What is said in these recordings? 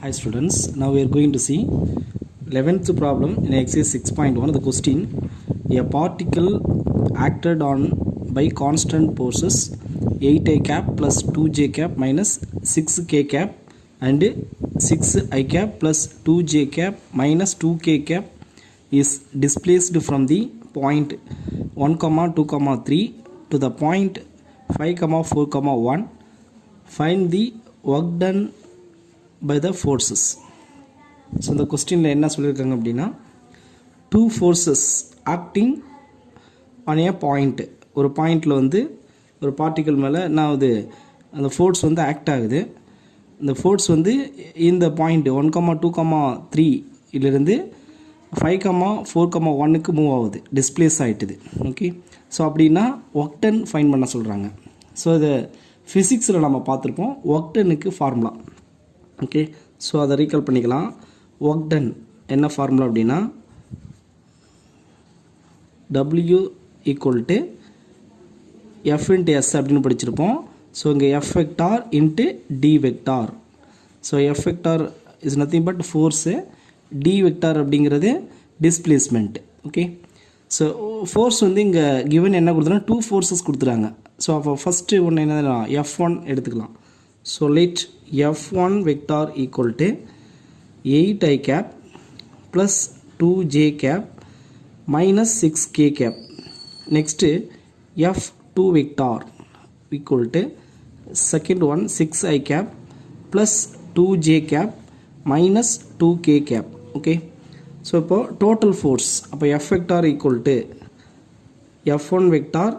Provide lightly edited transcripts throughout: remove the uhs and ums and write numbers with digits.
Hi students, now we are going to see 11th problem in exercise 6.1. The question: a particle acted on by constant forces 8i cap plus 2j cap minus 6k cap and 6i cap plus 2j cap minus 2k cap is displaced from the point 1 comma 2 comma 3 to the point 5 comma 4 comma 1. Find the work done by the forces. So இந்த கொஸ்டினில் என்ன சொல்லியிருக்காங்க அப்படின்னா, two forces acting on a point, ஒரு பாயிண்டில் வந்து ஒரு particle மேலே என்ன ஆகுது, அந்த ஃபோர்ஸ் வந்து ஆக்ட் ஆகுது. இந்த ஃபோர்ஸ் வந்து இந்த பாயிண்ட் 1,2,3 இலிருந்து 5,4,1க்கு மூவ் ஆகுது, டிஸ்பிளேஸ் ஆகிட்டுது. ஓகே, ஸோ அப்படின்னா ஒர்க் டன் ஃபைண்ட் பண்ண சொல்கிறாங்க. ஸோ இதை ஃபிசிக்ஸில் நம்ம பார்த்துருப்போம், ஒர்க் டன்னுக்கு ஃபார்முலா. ஓகே, ஸோ அதை ரீகால் பண்ணிக்கலாம். ஒர்க் டன் என்ன ஃபார்முலா அப்படின்னா, W equal F into S அப்படின்னு படிச்சிருப்போம். ஸோ இங்கே F vector into D vector. So F vector is nothing but force, D vector அப்படிங்கிறது டிஸ்பிளேஸ்மெண்ட். ஓகே, ஸோ ஃபோர்ஸ் வந்து இங்கே கிவன் என்ன கொடுத்துருன்னா டூ ஃபோர்ஸஸ் கொடுத்துறாங்க. ஸோ அப்போ ஃபஸ்ட்டு ஒன்று என்ன, F1 எடுத்துக்கலாம். So let F1 vector equal to 8i cap plus 2j cap minus 6k cap. Next F2 vector equal to second one 6i cap plus 2j cap minus 2k cap. Okay, so இப்போ total force அப்போ F vector equal to F1 vector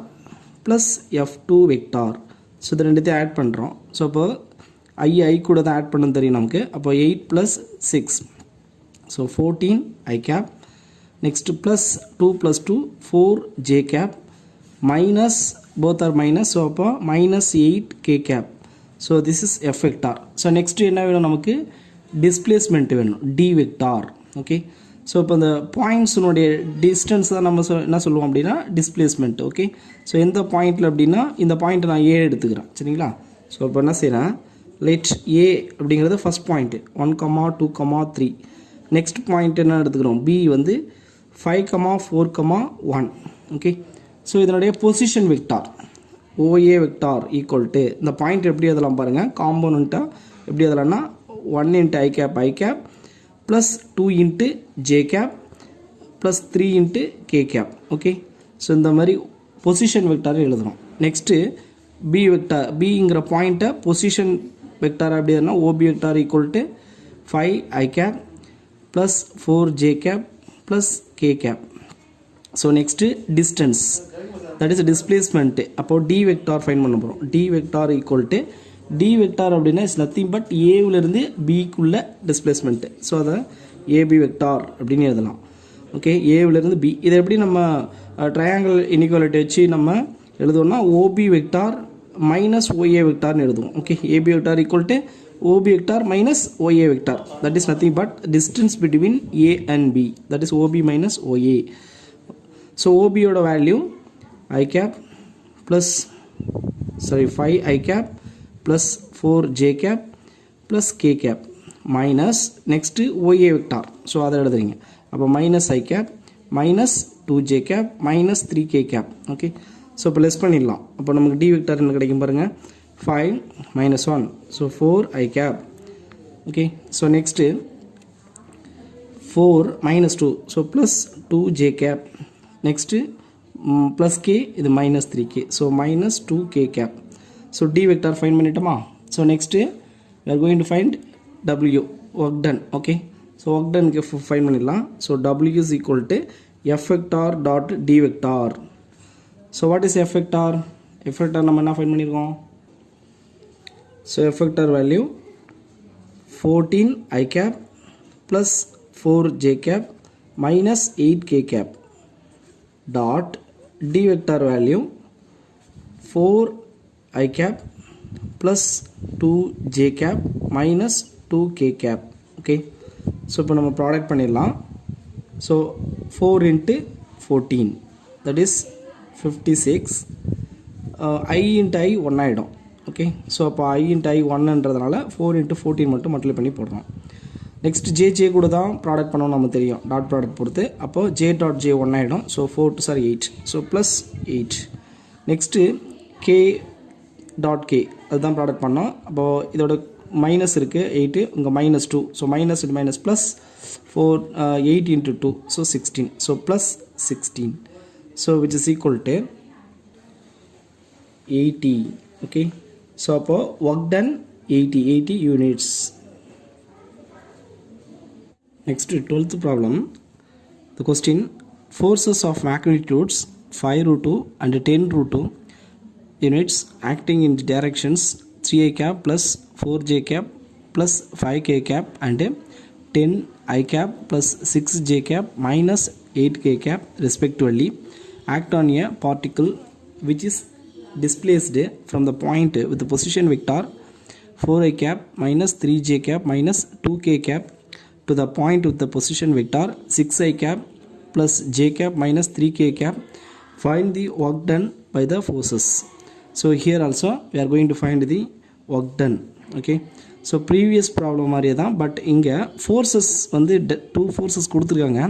plus F2 vector. So இது ரெண்டுத்தையும் add பண்ணுறோம். So இப்போ ஐ கூட தான் add பண்ணணும் தெரியும் நமக்கு. அப்போ 8 plus 6, so 14i cap. Next plus 2 plus 2 4j cap minus both are minus, so அப்போ minus 8k cap. So this is F vector. So next என்ன வேணும் நமக்கு, டிஸ்பிளேஸ்மெண்ட் வேணும், டி வெக்டார். ஓகே, ஸோ இப்போ இந்த பாயிண்ட்ஸினுடைய டிஸ்டன்ஸ் தான் நம்ம என்ன சொல்லுவோம் அப்படின்னா டிஸ்பிளேஸ்மெண்ட். ஓகே, ஸோ எந்த பாயிண்டில் அப்படின்னா இந்த பாயிண்ட்டை நான் ஏ எடுத்துக்கிறேன், சரிங்களா. ஸோ இப்போ என்ன செய்கிறேன், லெட் ஏ அப்படிங்கிறது ஃபஸ்ட் பாயிண்ட்டு 1,2,3. நெக்ஸ்ட் பாயிண்ட் என்ன எடுத்துக்கிறோம், பி வந்து 5,4,1. ஓகே, ஸோ இதனுடைய position vector OA vector equal to இந்த பாயிண்ட் எப்படி எதெல்லாம் பாருங்கள், காம்போனண்ட்டாக எப்படி எதலாம்னா 1 into I cap plus 2 into J cap plus 3 into K cap. Okay, so இந்த மாதிரி பொசிஷன் வெக்டார் எழுதுகிறோம். நெக்ஸ்ட்டு பி வெக்டார், பிங்கிற பாயிண்ட்டை பொசிஷன் வெக்டார் அப்படி எதுனா OB vector equal to 5i cap plus 4j cap plus k cap. So next distance, that is displacement. அப்போது D vector find பண்ண போகிறோம். D vector equal to D vector அப்படின்னா it's nothing but ஏவிலேருந்து பிக்குள்ள displacement. So அதை AB vector அப்படின்னு எழுதலாம். Okay, ஏவிலேருந்து பி. இதை எப்படி நம்ம ட்ரையாங்கிள் இன்இக்வாலிட்டி வச்சு நம்ம எழுதுவோம்னா ஓபி வெக்டார் மைனஸ் ஓஏ வெக்டார்னு எழுதுவோம். Okay, AB vector equal to OB vector minus OA vector, that is nothing but distance between A and B, that is OB minus OA. So ஓபியோட value I cap plus 5i cap plus 4j cap plus k cap minus next OA vector. So அதை எழுதுறீங்க. அப்போ minus I cap minus 2j cap minus 3k cap. Okay, so இப்போ less பண்ணிடலாம். அப்போ நமக்கு D vector என்ன கிடைக்கும் பாருங்கள், 5 minus 1, so 4i cap. Okay, so next 4 minus 2, so plus 2j cap. Next plus k, இது minus 3k, so minus 2k cap. So D vector find பண்ணிட்டோமா. So next we are going to find W, work done. Okay, so work டனுக்கு find பண்ணிடலாம். So W is equal to F vector dot D vector. So what is F vector, F vector நம்ம என்ன find பண்ணியிருக்கோம். So F vector value 14i cap plus 4j cap minus 8k cap dot D vector value 4i cap plus 2j cap minus 2k cap. okay, so இப்போ நம்ம product பண்ணிடலாம். so 4 into 14 that is 56, i into i 1 ஆகிடும். Okay, so அப்போ i into i 1ன்றதுனால 4 into 14 மட்டும் multiply பண்ணி போடுறோம். Next J கூட தான் ப்ராடக்ட் பண்ணணும் நம்ம தெரியும் டாட் ப்ராடக்ட் பொறுத்து. அப்போது ஜே டாட் ஜே 1 ஆகிடும். ஸோ 4 2 சார் 8. So plus 8. Next K dot K அதுதான் ப்ராடக்ட் பண்ணோம். அப்போது இதோட மைனஸ் இருக்குது 8, இங்கே -2. So minus into minus plus 4 8 into 2. So 16. So plus 16. So which is equal to 80. Okay. So அப்போது work done 80 units. Next 12th problem. The question, forces of magnitudes 5√2 and 10√2 units acting in directions 3i cap plus 4j cap plus 5k cap and 10i cap plus 6j cap minus 8k cap respectively act on a particle which is displaced from the point with the position vector 4i cap minus 3j cap minus 2k cap to the point with the position vector 6i cap plus j cap minus 3k cap. Find the work done by the forces. So here also we are going to find the work done. Okay. So previous problem மாதிரியே தான், but இங்கே forces வந்து 2 forces கொடுத்துருக்காங்க.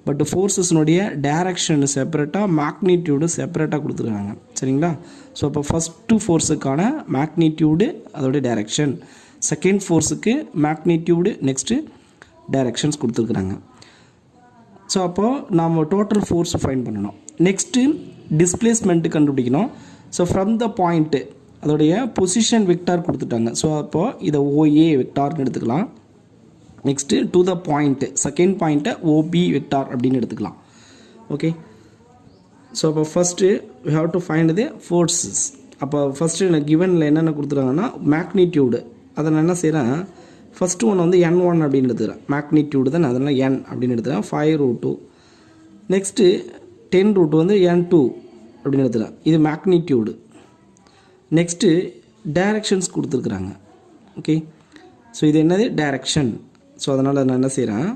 But ஃபோர்ஸஸ்னுடைய direction செப்பரேட்டாக magnitude செப்பரேட்டாக கொடுத்துருக்காங்க. சரிங்களா? ஸோ அப்போ ஃபஸ்ட்டு ஃபோர்ஸுக்கான மேக்னிடியூடு அதோடைய டைரக்ஷன், செகண்ட் ஃபோர்ஸுக்கு மேக்னிடியூடு நெக்ஸ்ட்டு டைரக்ஷன்ஸ் கொடுத்துருக்குறாங்க. ஸோ அப்போது நாம் டோட்டல் ஃபோர்ஸ் ஃபைண்ட் பண்ணணும். நெக்ஸ்ட்டு டிஸ்பிளேஸ்மெண்ட்டு கண்டுபிடிக்கணும். ஸோ ஃப்ரம் த பாயிண்ட்டு அதோடைய பொசிஷன் வெக்டார் கொடுத்துட்டாங்க. ஸோ அப்போது இதை ஓஏ வெக்டார்னு எடுத்துக்கலாம். Next to the point second பாயிண்ட்டை ஓபி வெக்டார் அப்படின்னு எடுத்துக்கலாம். ஓகே. ஸோ அப்போ first we have to find the forces. அப்போ ஃபஸ்ட்டு எனக்கு கிவனில் என்னென்ன கொடுத்துருக்காங்கன்னா மேக்னிடியூடு. அதை நான் என்ன செய்கிறேன், ஃபஸ்ட்டு ஒன்று வந்து n1 அப்படின்னு எடுத்துக்கிறேன். மேக்னிடியூடு தான், அதனால் n அப்படின்னு எடுத்துக்கிறேன். 5√2. நெக்ஸ்ட்டு 10√2 வந்து n2 அப்படின்னு எடுத்துக்கிறேன். இது மேக்னிடியூடு. நெக்ஸ்ட்டு டைரக்ஷன்ஸ் கொடுத்துருக்குறாங்க. ஓகே. ஸோ இது என்னது டைரக்ஷன். ஸோ அதனால் நான் என்ன செய்கிறேன்,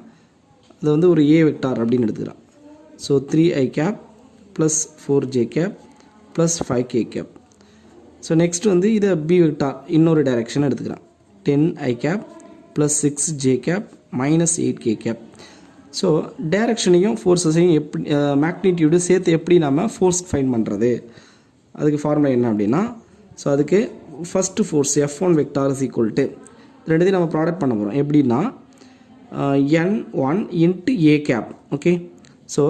அது வந்து ஒரு ஏ வெக்டார் அப்படின்னு எடுத்துக்கிறேன். So 3i cap plus 4j cap plus 5k cap. So next வந்து இதை பி வெக்டார் இன்னொரு டைரக்ஷன் எடுத்துக்கிறேன். 10i cap plus 6j cap minus 8k cap. So டைரக்ஷனையும் ஃபோர்ஸஸையும் எப்படி மேக்னிடியூடு சேர்த்து எப்படி நம்ம ஃபோர்ஸ் ஃபைண்ட் பண்ணுறது, அதுக்கு ஃபார்முலா என்ன அப்படின்னா, ஸோ அதுக்கு first force F1 vector is equal to ரெண்டுத்தையும் நம்ம ப்ராடக்ட் பண்ண போகிறோம். எப்படின்னா n1 into A gap. Okay. So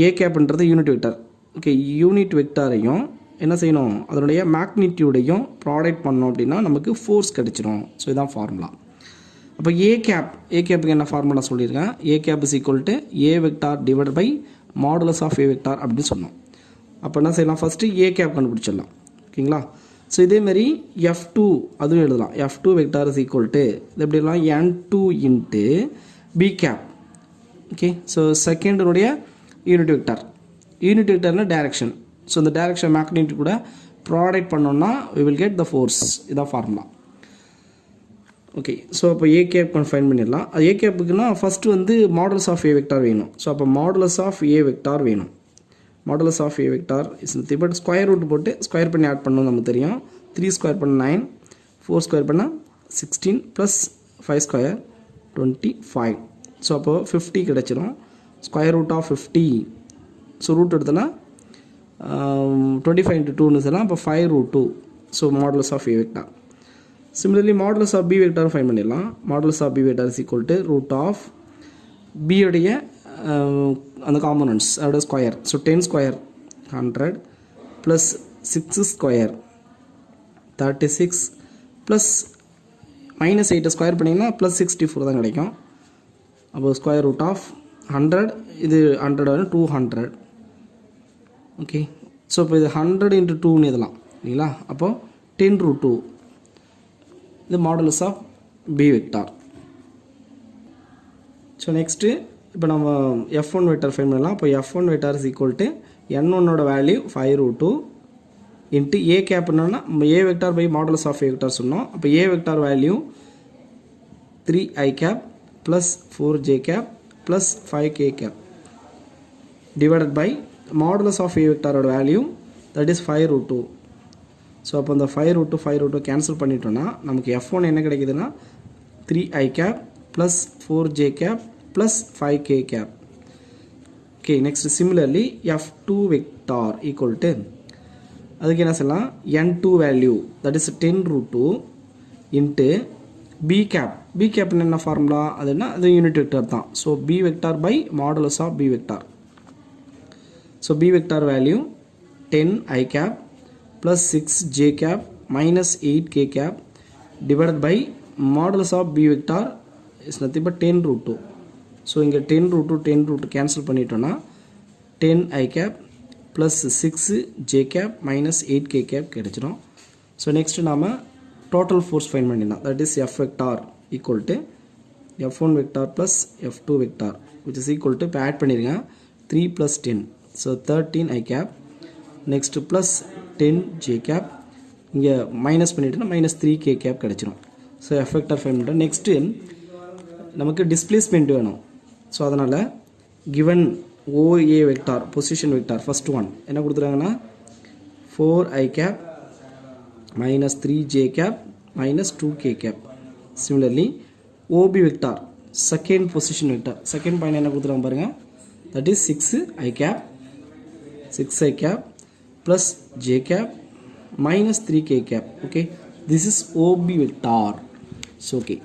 A கேப்ன்றது unit vector. Okay. Unit வெக்டாரையும் என்ன செய்யணும், அதனுடைய மேக்னிடியூடையும் ப்ராடக்ட் பண்ணோம் அப்படின்னா நமக்கு ஃபோர்ஸ் கிடச்சிடும். ஸோ இதுதான் ஃபார்முலா. அப்போ ஏ கேப்புக்கு என்ன ஃபார்முலா சொல்லியிருக்கேன், A cap is equal to A vector divide by modulus of A vector அப்படின்னு சொன்னோம். அப்போ என்ன செய்யலாம், ஃபஸ்ட்டு ஏ கேப் கண்டுபிடிச்சிடலாம். ஓகேங்களா? ஸோ இதேமாரி F2 அதுவும் எழுதலாம். F2 vector is equal to இது எப்படி எழுதலாம், n2 into B cap. Okay. So செகண்டனுடைய யூனிட் வெக்டார்னால் டைரக்ஷன். ஸோ இந்த டைரக்ஷன் மேக்னிடியூட் கூட ப்ராடக்ட் பண்ணோம்னா we will get the force. இதான் ஃபார்முலா. ஓகே. ஸோ அப்போ ஏ கேப் ஃபைண்ட் பண்ணிடலாம். அது ஏ கேப்புக்குன்னா ஃபஸ்ட்டு வந்து மாடுலஸ் ஆஃப் ஏ வெக்டார் வேணும். ஸோ அப்போ மாடுலஸ் ஆஃப் ஏ வெக்டார் வேணும். Modulus of A vector is nothing but square root போட்டு ஸ்கொயர் பண்ணி ஆட் பண்ணணும் நமக்கு தெரியும். 3 ஸ்கொயர் பண்ண 9, 4 ஸ்கொயர் பண்ணால் 16 ப்ளஸ் 5 ஸ்கொயர் 25. ஸோ அப்போது 50 கிடச்சிரும். Square root of 50. So root எடுத்தோன்னா 25 into 2ன்னு சொல்லலாம். அப்போ 5√2. So modulus of A vector. Similarly modulus of B vector find பண்ணிடலாம். Modulus of B vector is equal to root of பியோடைய அந்த காம்போனன்ட்ஸ் அதோட square. So 10 square 100 plus 6 square 36 plus minus 8 square பண்ணிங்கன்னா plus 64 தான் கிடைக்கும். அப்போ ஸ்கொயர் ரூட் ஆஃப் 100, இது 100 வந்து 200. ஓகே. ஸோ இப்போ இது 100 into 2ன்னு இதெல்லாம் இல்லைங்களா. அப்போது 10√2 இது modulus of B vector. So next இப்போ நம்ம F1 வெக்டார் ஃபைண்ட் பண்ணலாம். அப்போ F1 vector is equal to n1ஓட வேல்யூ 5√2 இன்ட்டு ஏ கேப் என்னன்னா A vector by modulus of A vector சொன்னோம். அப்போ A vector value 3i cap plus 4j cap plus 5k cap divided by modulus of A வெக்டாரோட value that is 5√2. So அப்போ இந்த 5√2 cancel பண்ணிட்டோன்னா நமக்கு F1 என்ன கிடைக்குதுன்னா 3i cap plus 4j cap plus 5k cap. Okay, next similarly f2 vector equal to அதுக்கு என்ன சொல்லலாம் n2 value that is 10 root 2 into b cap. b cap என்ன ஃபார்முலா அதுனா அது யூனிட் வெக்டர் தான். So b vector by modulus of b vector. So b vector value 10 I cap plus 6 j cap minus 8 k cap divided by modulus of b vector is nothing but 10 root 2. So இங்கே 10 root 2 10 root 2 cancel பண்ணிட்டோம்னா 10 I cap plus 6 j cap minus 8 k cap கிடைச்சிரும். So next நாம total force find பண்ணிடலாம். That is F vector equal to F1 vector plus F2 vector which is equal to இப்போ add பண்ணிருங்க 3 plus 10. So 13 I cap next plus 10 j cap இங்கே minus பண்ணிட்டோம்னா minus 3 k cap கிடைச்சிரும். So F vector find பண்ணிட்டோம். Next நமக்கு displacement வேணும். So அதனால் given OA vector position vector first one என்ன கொடுத்துறாங்கன்னா 4 I cap minus 3 j cap minus 2 k cap. Similarly OB vector second position vector second point என்ன கொடுத்துறாங்க பாருங்க that is 6 I cap 6 I cap plus j cap minus 3 k cap. Okay, this is OB vector. So okay,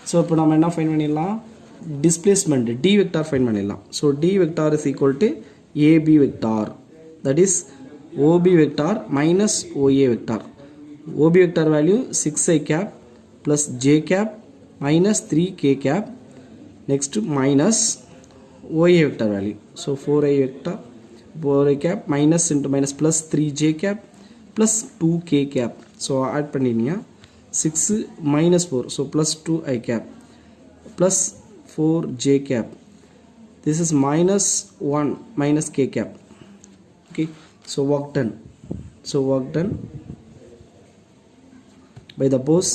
so இப்போ நம்ம என்ன find பண்ணிடலாம் displacement d vector find பண்ணிடலாம். So d vector is equal to AB vector that is OB vector minus OA vector. OB vector value 6 I cap plus j cap minus 3 k cap next minus OA vector value. So 4 I vector 4 I cap minus into minus plus 3 j cap plus 2 k cap. So add பண்ணினியா 6 minus 4 so plus 2 I cap plus 4 j cap this is minus 1 minus k cap. Okay, so work done. So work done by the pose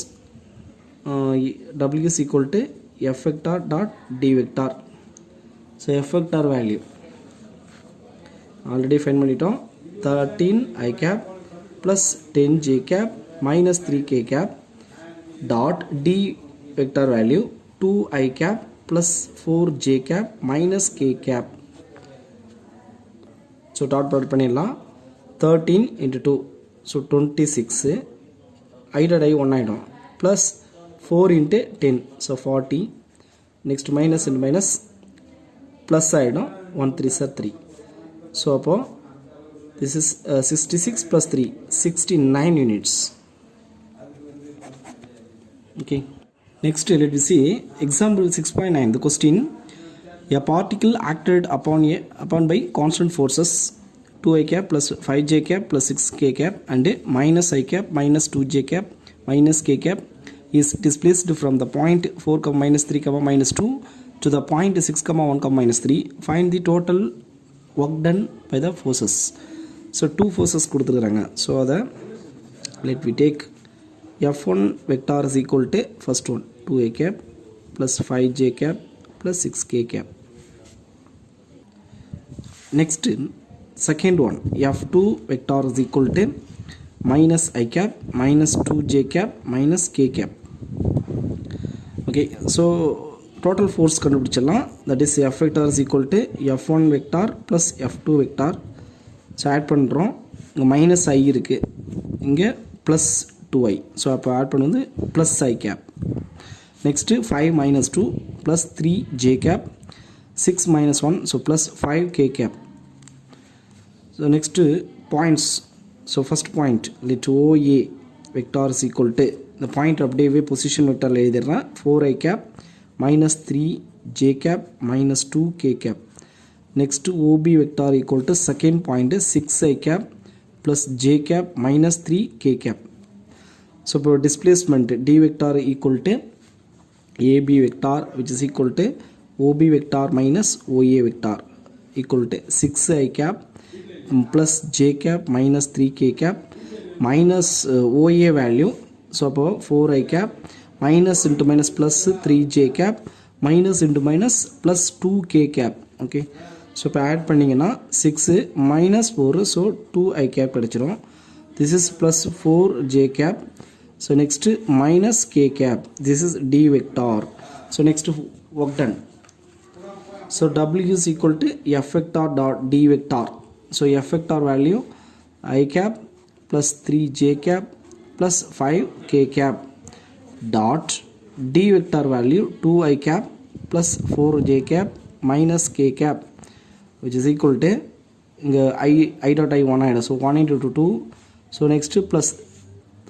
W is equal to F vector dot D vector. So F vector value already find பண்ணிட்டோம் 13 I cap plus 10 j cap minus 3 k cap dot D vector value 2 I cap plus 4 j cap minus k cap. So dot product பண்ணிடலாம் 13 into 2 so 26 I dot I 1 ஆயிடும் plus 4 into 10 so 40 next minus into minus plus ஆயிடும் 1 3 are 3. So அப்போ this is 66 plus 3 69 units. Okay, next let me see example 6.9. The question, a particle acted upon by constant forces 2 I cap plus 5 j cap plus 6 k cap and minus I cap minus 2 j cap minus k cap is displaced from the point 4 minus 3 minus 2 to the point 6 1 minus 3. Find the total work done by the forces. So two forces கொடுத்துருக்காங்க. So அதை let we take F1 vector is equal to first one 2 I cap plus 5 j cap plus 6 k cap. Next second one F2 vector is equal to minus I cap minus 2 j cap minus k cap. Okay, so total force கண்டுபிடிச்சிடலாம். That is F vector is equal to F1 vector plus F2 vector. So add பண்ணுறோம் இங்கே minus I இருக்குது இங்கே plus 2i. So அப்போ add பண்ணுவது plus I cap. Next 5 minus 2 plus 3 j cap 6 minus 1 so plus 5 k cap. So next points. So first point let OA vector is equal to the point அப்படியே position vector எழுதிடுறேன் 4 I cap minus 3 j cap minus 2 k cap. Next OB vector equal to second point 6 I cap plus j cap minus 3 k cap. So for displacement D vector equal to AB vector which is equal to OB vector minus OA vector equal to 6 I cap plus j cap minus 3 k cap minus OA value. So அப்போ 4 I cap minus into minus plus 3 j cap minus into minus plus 2 k cap. Okay, so இப்போ add பண்ணிங்கன்னா 6 minus 4 so 2 I cap கிடைச்சிரும். This is plus 4 j cap. So next minus k cap. This is D vector. So next work done. So W is equal to F vector dot D vector. So F vector value I cap plus 3 j cap plus 5 k cap dot D vector value 2 I cap plus 4 j cap minus k cap, which is equal to I dot I 1 ஆயிடும். So 1 into 2. So next plus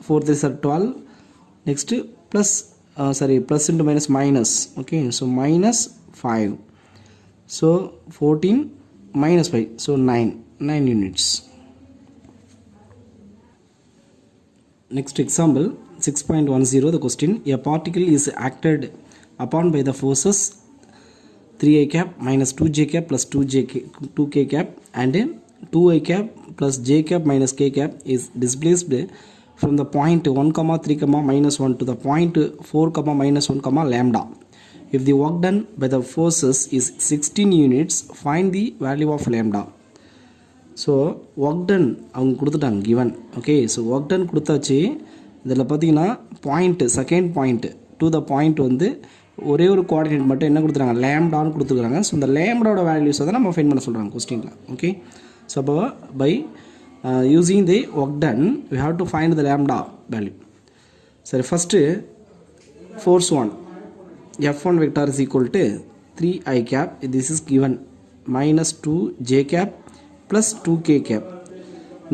4 3 are 12. Next plus plus into minus minus. Okay, so minus 5. So 14 minus 5. So 9 units. Next example 6.10. The question: a particle is acted upon by the forces 3i cap minus 2j cap plus 2k cap and 2i cap plus j cap minus k cap is displaced from the point 1 comma 3 comma minus 1 to the point 4 comma minus 1 comma lambda. If the work done by the forces is 16 units, find the value of lambda. So work done அவங்க கொடுத்துட்டாங்க given. Okay, so work done கொடுத்தாச்சு. இதில் பார்த்தீங்கன்னா point second point to the point வந்து ஒரே ஒரு coordinate மட்டும் என்ன கொடுத்துருக்காங்க, லேம்டான்னு கொடுத்துருக்காங்க. ஸோ இந்த லேம்டாவோட வேல்யூஸை தான் நம்ம ஃபைண்ட் பண்ண சொல்கிறாங்க கொஸ்டினில். ஓகே, ஸோ அப்போ by using the work done we have to find the lambda value. சரி, first force 1 F1 vector is equal to 3i cap, this is given, minus 2j cap plus 2k cap.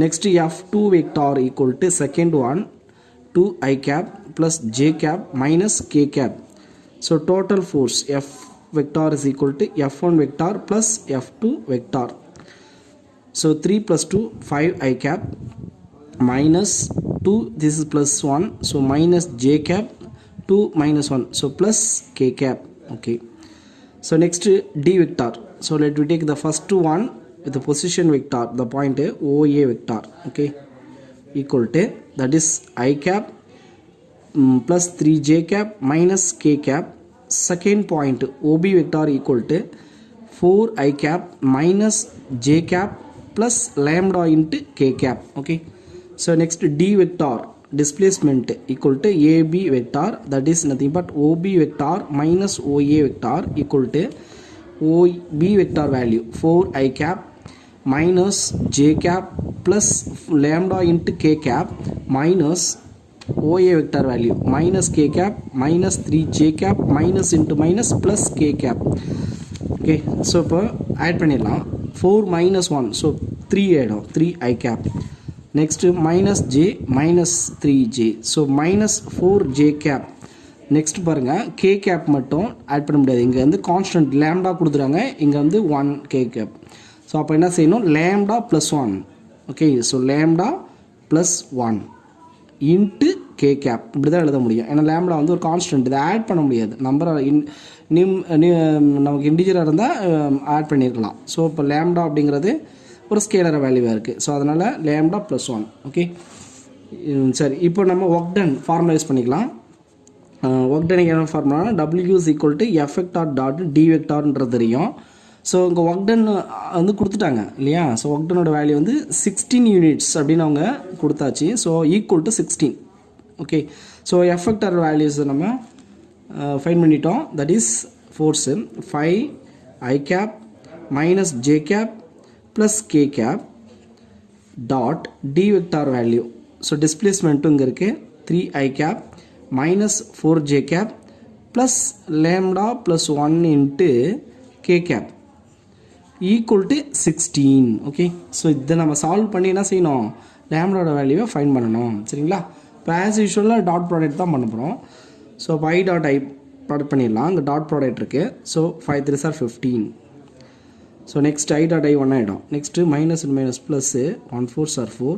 Next F2 vector equal to second one 2i cap plus j cap minus k cap. So total force F vector is equal to F1 vector plus F2 vector. So 3 plus 2 5i cap minus 2, this is plus 1, so minus j cap 2 minus 1, so plus k cap. Okay, so next D vector. So let me take the first one with the position vector, the point OA vector. Okay, equal to, that is I cap plus 3j cap minus k cap. Second point OB vector equal to 4i cap minus j cap plus lambda into k cap. Okay, so next D vector displacement equal to AB vector, that is nothing but OB vector minus OA vector equal to OB vector value 4i cap minus j cap plus lambda into k cap minus OA vector value minus k cap minus 3j cap minus into minus plus k cap. Okay, so இப்போ add பண்ணிடலாம். 4 minus 1, so 3 ஆயிடும், 3i cap. Next minus j minus 3j, so minus 4j cap. Next பாருங்க k cap மட்டும் add பண்ண முடியாது, இங்கே வந்து constant lambda கொடுத்துறாங்க, இங்கே வந்து 1 k cap. ஸோ அப்போ என்ன செய்யணும், lambda plus 1. Okay, so lambda plus 1 into K cap, இப்படி தான் எழுத முடியும். ஏன்னா லேம்டா வந்து ஒரு கான்ஸ்டன்ட், இதை ஆட் பண்ண முடியாது. நம்பர் நமக்கு இன்டிஜராக இருந்தால் ஆட் பண்ணியிருக்கலாம். ஸோ இப்போ லேம்டா அப்படிங்கிறது ஒரு ஸ்கேலர் வேல்யூவாக இருக்குது. ஸோ அதனால் லேம்டா ப்ளஸ் 1. ஓகே, சரி, இப்போ நம்ம ஒர்க் டன் ஃபார்மலைஸ் பண்ணிக்கலாம். ஒர்க் டனுக்கு என்ன ஃபார்முலானா W is equal to F vector dot D vectorன்றது தெரியும். ஸோ இங்கே ஒர்க் டன் வந்து கொடுத்துட்டாங்க இல்லையா. ஸோ ஒர்க் டனோட வேல்யூ வந்து 16 யூனிட்ஸ் அப்படின்னு அவங்க கொடுத்தாச்சு. So equal to 16. Okay, so F vector values நம்ம ஃபைண்ட் பண்ணிட்டோம். That is force 5i cap minus j cap plus k cap dot D vector value. So டிஸ்பிளேஸ்மெண்ட்டும் இங்கே இருக்குது, 3i cap minus 4j cap plus lambda plus 1 into k cap equal to 16. Okay, so இதை நம்ம solve பண்ணி என்ன செய்யணும், லேம்டாவோட வேல்யூவை find பண்ணணும். சரிங்களா, இப்போ ஆஸ் யூஷுவலாக டாட் ப்ராடக்ட் தான் பண்ண போகிறோம். ஸோ இப்போ I டாட் I ப்ராடக்ட் பண்ணிடலாம். இங்கே டாட் ப்ராடக்ட் இருக்குது. So 5 3s are 15. So next I dot I 1 ஆகிடும். Next minus minus plus 1 4s are 4.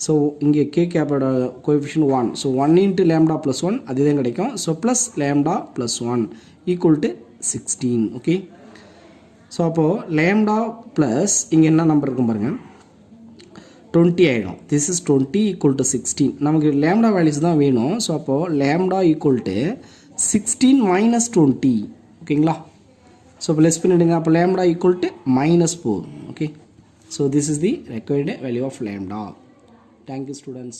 So இங்கே கே கேப்போட coefficient 1. So 1 into lambda plus 1 அதுதான் கிடைக்கும். So plus lambda plus 1 equal to 16. Okay, so அப்போது lambda plus இங்கே என்ன number இருக்கும் பாருங்கள், 20 ஆகிடும். This is 20 equal to 16. நமக்கு லேம்டா வேல்யூஸ் தான் வேணும். ஸோ அப்போது லேம்டா ஈக்குவல் டு 16 minus 20. ஓகேங்களா, ஸோ இப்போ லெஸ் பண்ணிவிடுங்க. அப்போ lambda equal to -4. Okay, so this is the required value of lambda. Thank you students.